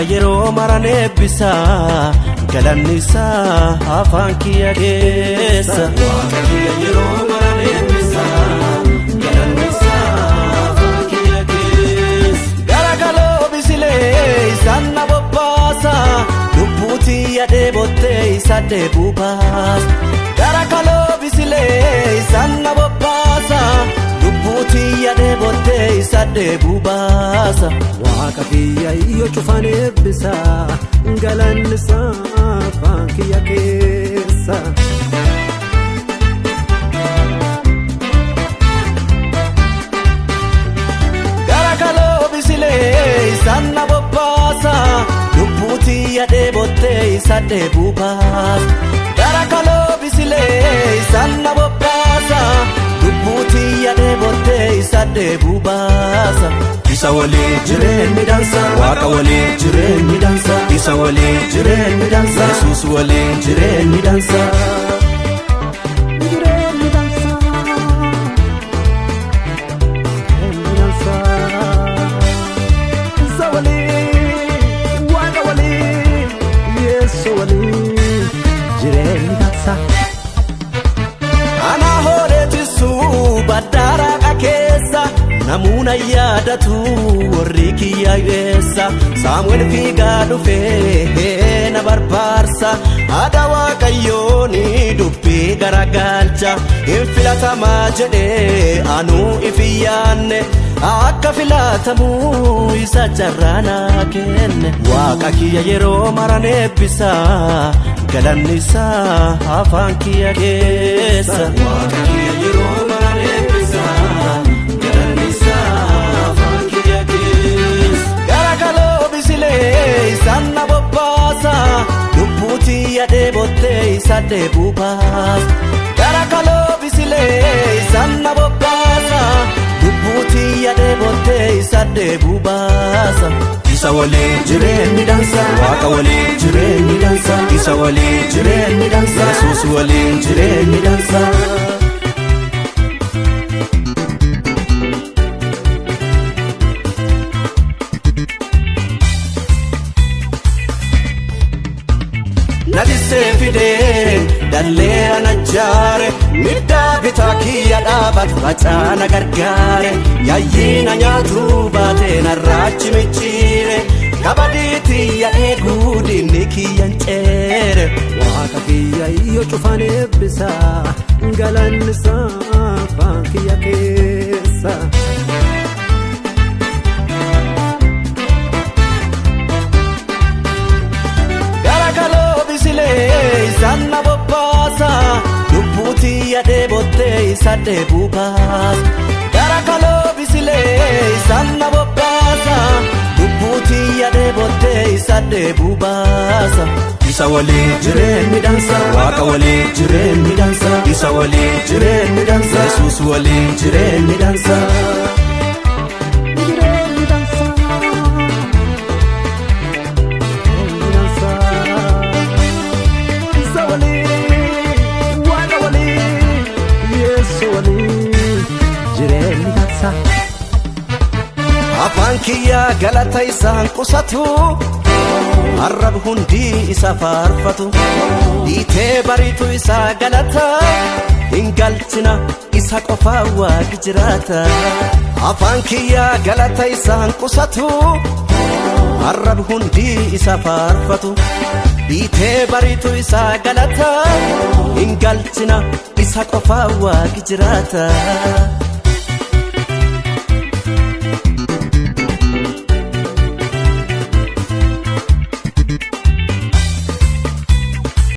kiyya yeroo maran eebbisa galanni isaa afaan kiyya keessa waaqa kiyya yeroo maran eebbisa galanni isaa afaan kiyya keessa garagaloo bisilee isaan na bobbaasa lubbuuti yaadee bottee isa deebuu baasa garagaloo bisilee isaan na bobbaasa lubbuuti yaadee bottee isa deebuu baasa waaqa kiyya iyo cufan eebbisa galanni isaa afaan kiyya keessa garagaloo bisilee isaan na bobbaasa lubbuuti yaadee bottee isa deebuu baasa garagaloo bisilee isaan na bobbaasa lubbuuti yaadee bottee isa deebuu baasa isa waliin jireenyi dansa waaqa waliin jireenyi dansa isa waliin jireenyi dansa yesuus waliin jireenyi dansa isa waliin waaqa waliin yesu waliin jireenyi dansa ana hooleetisu baddaaraqa keessa namuuna yaadatu warri kiyya eessa saamu'eel fiigaa dhufee na barbaarsa haadha waaqayyooni dubbii garagalcha hin filatamaa jedhee anuu ifiyyaanne akka filatamu isa jarraanaa kenne waaqa kiyya yeroo maran eebbisa galanni isaa afaan kiyya keessa waaqa kiyya yeroo maran eebbisa galanni isaa afaan kiyya keessa garagaloo bisilee isaan na bobbaasa lubbuuti yaadee bottee isa deebuu baasa garagaloo bisilee isaan na bobbaasa lubbuuti yaadee bottee isa deebuu baasa isa waliin jireenyi dansa waaqa waliin jireenyi dansa isa waliin jireenyi dansa yesuus waliin jireenyi dansa nadisee fidee dalleera najjaare midhaa bitaa kiyya dhaabatu facaana gargaare yaayyiina nyaatuu baatee narraachi micciire kabadiitiyya eeguu diinni kiyyan ceere waaqa kiyya iyo cufan eebbisa galanni isaa afaan kiyya keessa isaan na bobbaasa lubbuuti yaadee bottee isa deebuu baasa garagaloo bisilee isaan na bobbaasa lubbuuti yaadee bottee isa deebuu baasa isa waliin jireenyi dansa waaqa waliin jireenyi dansa isa waliin jireenyi dansa yesuus waliin jireenyi dansa afaan kiyya galata isaan qusatu arrab hundi isa faarfatu dhiitee bariitu isa galata hin galchina isa qofaa waaqi jiraata afaan kiyya galata isaan qusatu arrab hundi isa faarfatu dhiitee bariitu isa galata hin galchina isa qofaa waaqi jiraata